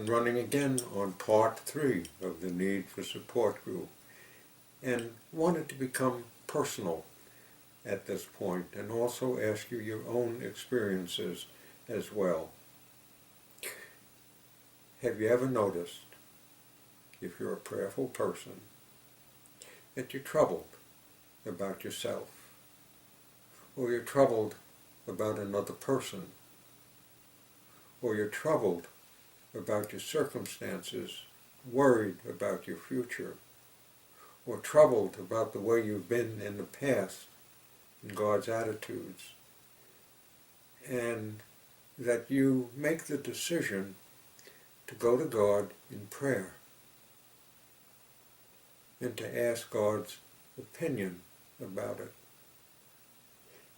running again on part 3 of the Need for Support group, and wanted to become personal at this point and also ask you your own experiences as well. Have you ever noticed, if you're a prayerful person, that you're troubled about yourself, or you're troubled about another person, or you're troubled about your circumstances, worried about your future, or troubled about the way you've been in the past, and God's attitudes, and that you make the decision to go to God in prayer and to ask God's opinion about it?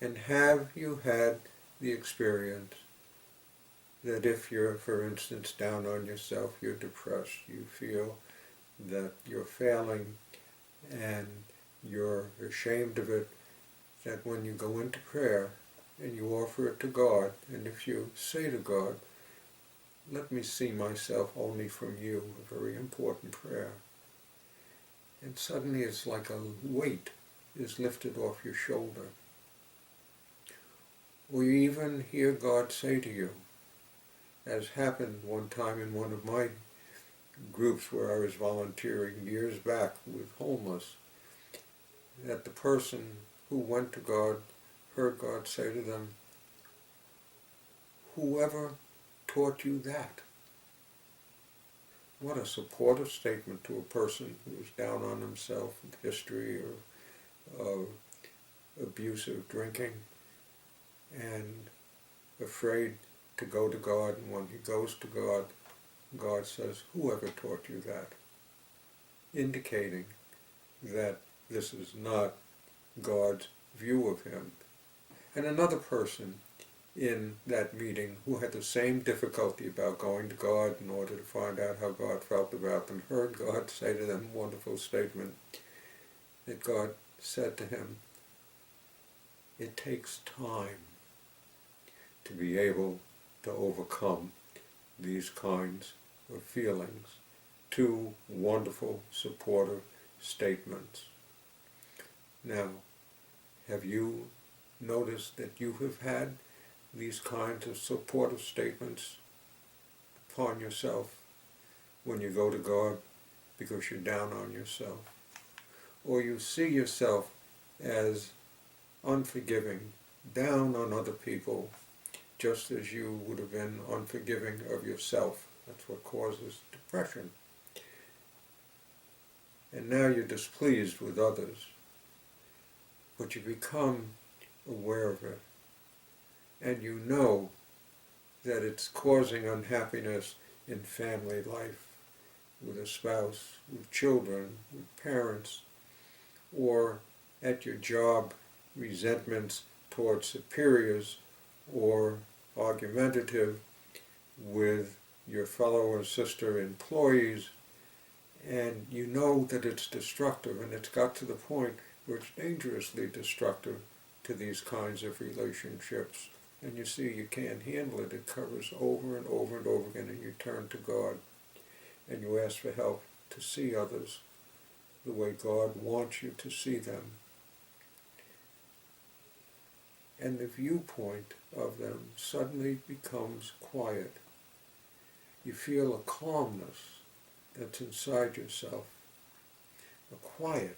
And have you had the experience that if you're, for instance, down on yourself, you're depressed, you feel that you're failing and you're ashamed of it, that when you go into prayer and you offer it to God, and if you say to God, "Let me see myself only from you," a very important prayer, and suddenly it's like a weight is lifted off your shoulder. Or you even hear God say to you, as happened one time in one of my groups where I was volunteering years back with homeless, that the person who went to God heard God say to them, "Whoever taught you that?" What a supportive statement to a person who is down on himself with history of abusive drinking and afraid to go to God, and when he goes to God, God says, "Whoever taught you that?" Indicating that this is not God's view of him. And another person in that meeting who had the same difficulty about going to God in order to find out how God felt about them, heard God say to them a wonderful statement, that God said to him, "It takes time to be able to overcome these kinds of feelings." Two wonderful, supportive statements. Now, have you noticed that you have had these kinds of supportive statements upon yourself when you go to God because you're down on yourself? Or you see yourself as unforgiving, down on other people, just as you would have been unforgiving of yourself. That's what causes depression. And now you're displeased with others, but you become aware of it, and you know that it's causing unhappiness in family life, with a spouse, with children, with parents, or at your job, resentments towards superiors, or argumentative with your fellow or sister employees, and you know that it's destructive, and it's got to the point where it's dangerously destructive to these kinds of relationships, and you see you can't handle it. It covers over and over and over again, and you turn to God, and you ask for help to see others the way God wants you to see them. And the viewpoint of them suddenly becomes quiet. You feel a calmness that's inside yourself, a quiet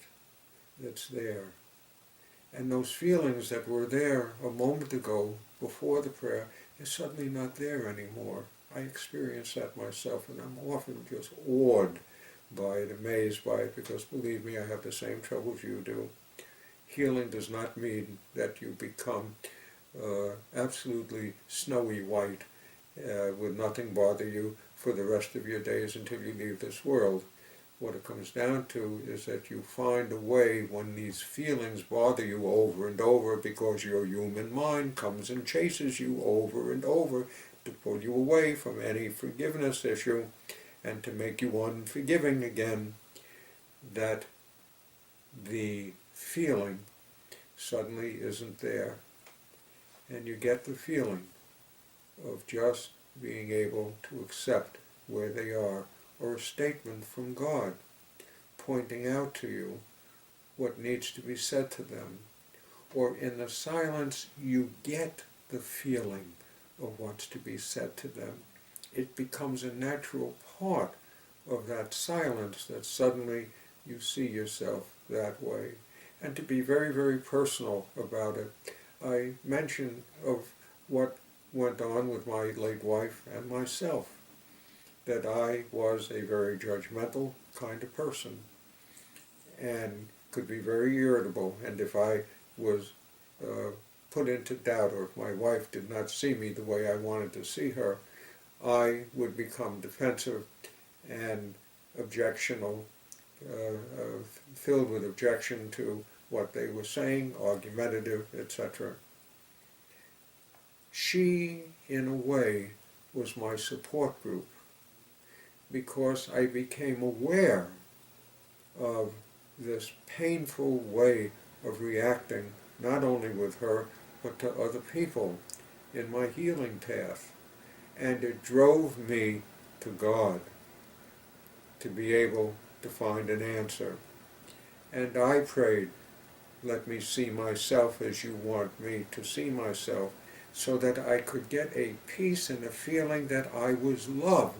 that's there. And those feelings that were there a moment ago before the prayer are suddenly not there anymore. I experience that myself, and I'm often just awed by it, amazed by it, because believe me, I have the same troubles you do. Healing does not mean that you become absolutely snowy white with nothing bother you for the rest of your days until you leave this world. What it comes down to is that you find a way when these feelings bother you over and over, because your human mind comes and chases you over and over to pull you away from any forgiveness issue and to make you unforgiving again, that the feeling suddenly isn't there. And you get the feeling of just being able to accept where they are, or a statement from God pointing out to you what needs to be said to them. Or in the silence you get the feeling of what's to be said to them. It becomes a natural part of that silence that suddenly you see yourself that way. And to be very, very personal about it, I mentioned of what went on with my late wife and myself, that I was a very judgmental kind of person and could be very irritable, and if I was put into doubt, or if my wife did not see me the way I wanted to see her, I would become defensive and objectional, filled with objection to what they were saying, argumentative, etc. She, in a way, was my support group, because I became aware of this painful way of reacting, not only with her, but to other people in my healing path. And it drove me to God to be able to find an answer. And I prayed, let me see myself as you want me to see myself, so that I could get a peace and a feeling that I was loved.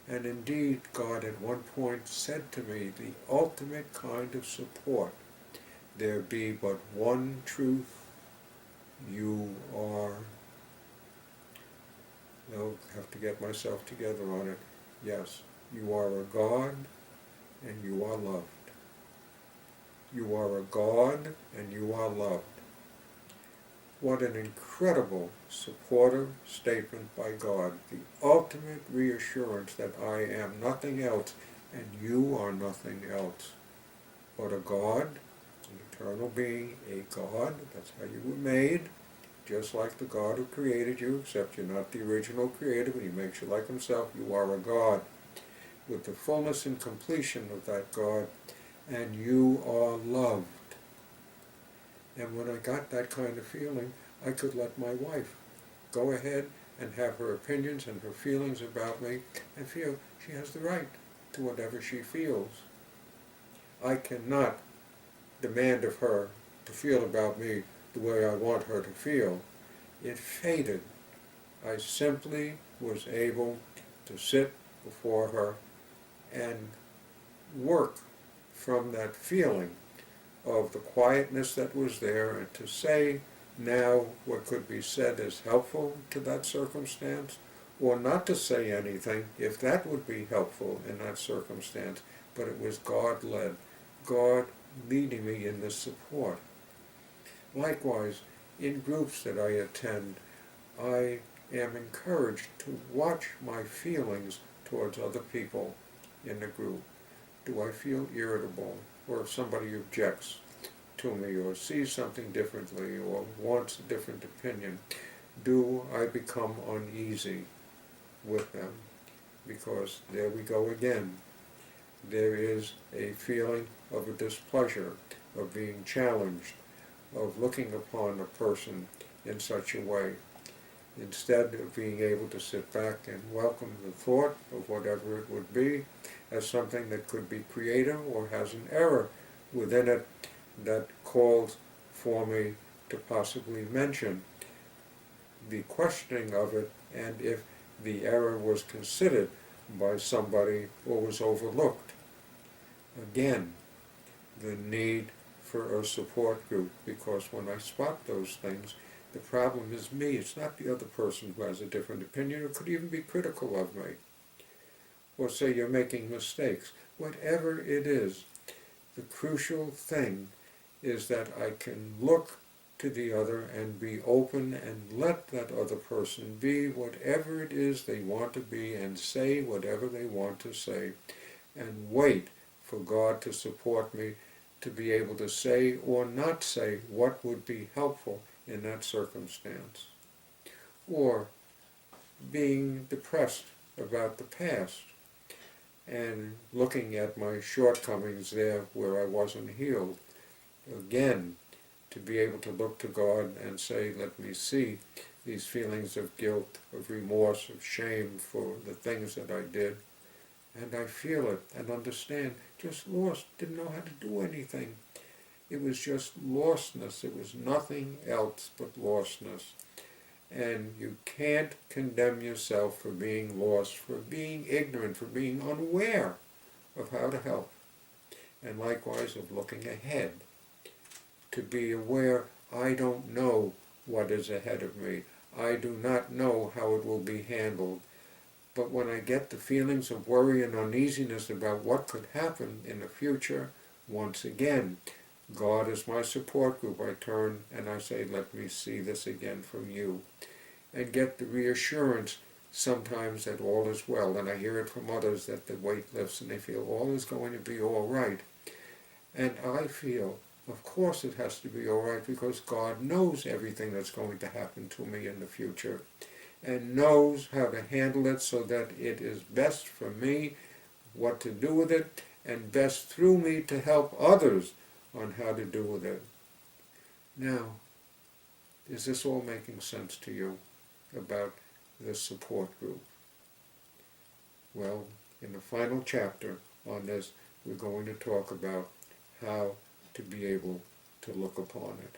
And indeed, God at one point said to me, the ultimate kind of support, there be but one truth, you are. I'll have to get myself together on it. Yes, you are a God and you are loved. You are a God and you are loved. What an incredible, supportive statement by God. The ultimate reassurance that I am nothing else and you are nothing else but a God, an eternal being, a God. That's how you were made, just like the God who created you, except you're not the original creator, but he makes you like himself. You are a God with the fullness and completion of that God, and you are loved. And when I got that kind of feeling, I could let my wife go ahead and have her opinions and her feelings about me, and feel she has the right to whatever she feels. I cannot demand of her to feel about me the way I want her to feel. It faded. I simply was able to sit before her and work from that feeling of the quietness that was there, and to say now what could be said as helpful to that circumstance, or not to say anything if that would be helpful in that circumstance. But it was God-led, God leading me in this support. Likewise, in groups that I attend, I am encouraged to watch my feelings towards other people in the group. Do I feel irritable, or if somebody objects to me, or sees something differently, or wants a different opinion, do I become uneasy with them? Because there we go again. There is a feeling of a displeasure, of being challenged, of looking upon a person in such a way, instead of being able to sit back and welcome the thought of whatever it would be as something that could be creative or has an error within it that calls for me to possibly mention the questioning of it, and if the error was considered by somebody or was overlooked. Again, the need for a support group, because when I spot those things, the problem is me. It's not the other person who has a different opinion or could even be critical of me, or say you're making mistakes. Whatever it is, the crucial thing is that I can look to the other and be open and let that other person be whatever it is they want to be, and say whatever they want to say, and wait for God to support me to be able to say or not say what would be helpful in that circumstance. Or being depressed about the past and looking at my shortcomings there where I wasn't healed. Again, to be able to look to God and say, let me see these feelings of guilt, of remorse, of shame for the things that I did. And I feel it and understand, just lost, didn't know how to do anything. It was just lostness. It was nothing else but lostness. And you can't condemn yourself for being lost, for being ignorant, for being unaware of how to help. And likewise of looking ahead, to be aware, I don't know what is ahead of me. I do not know how it will be handled. But when I get the feelings of worry and uneasiness about what could happen in the future, once again, God is my support group. I turn and I say, let me see this again from you. And get the reassurance sometimes that all is well. And I hear it from others that the weight lifts and they feel all is going to be all right. And I feel, of course it has to be all right, because God knows everything that's going to happen to me in the future and knows how to handle it so that it is best for me, what to do with it, and best through me to help others on how to do with it. Now, is this all making sense to you about this support group? Well, in the final chapter on this, we're going to talk about how to be able to look upon it.